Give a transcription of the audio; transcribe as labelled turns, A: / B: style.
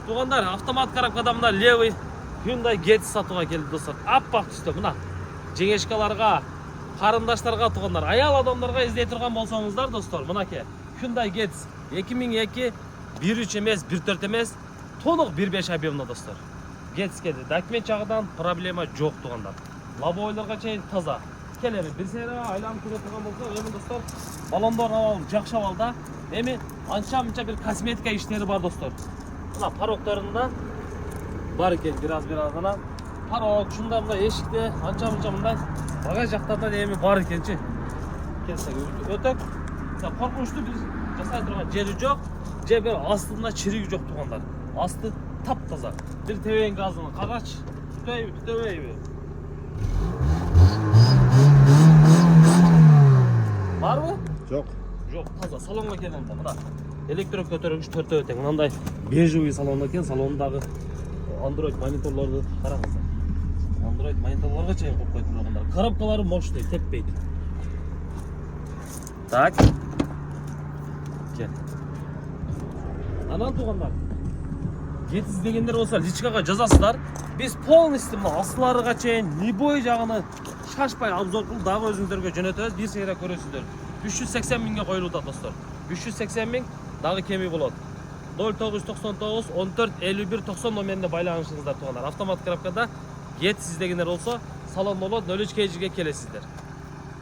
A: Туғандар, автомат коробкада мына левый Hyundai Getz сатуға келді достар. Аппақ түсті мына. Жеңешкаларға, қарындаштарға туғандар, аял адамдарға іздей тұрған болсаңыздар достар, мынаке Hyundai Getz 2002 1.3 емес, 1.4 емес, толық 1.5 объемна достар. Getz келді. Документ жағынан проблема жоқ туғандар. Лобойларға чейін таза. Келемі бір сері айланып көре тұрған болса, өймін достар, баллондар алып, жақшап алда. Эми анша-мынша бір косметика іштері бар достар. Мына пароктарында бар екен, biraz ғана. Парок, шында мында ешікте, анша-мынша мындай багаж жақтарда эми бар екенші. Келсек өтөк. Қорқынышты біз жасай тұрған жері жоқ, же бір астында чириги жоқ туғандар. Асты тап-таза. Bir teveyin gazını qaraç, tütöveybi. Var mı?
B: Жоқ.
A: Жоқ, таза. Салонға келгенде мына электро көтөргүч төртөө тең. Мындай бежевый салонда екен, салондағы Android мониторларды қараңыздар. Android мониторларға чейин қойып қойдыңдар. Коробкалары мощный, теппейді. Так. Кел. Анан туғандар. Getz дегендер болса личкаға жазасыздар. Біз полностью астыларыға чейин любой жағыны шашпай обзор қылып дағы өзіңіздерге жөнөтөбүз. Bir сейре көрөсүздөр. 380 миңге коюлууда достор. 380 миң дагы кеми болот. 0999 14 51 90 номерине байланышыңыздар туғандар. Автомат коробкада Getz дегендер болса салон болот 03 kg'ге келесиздер.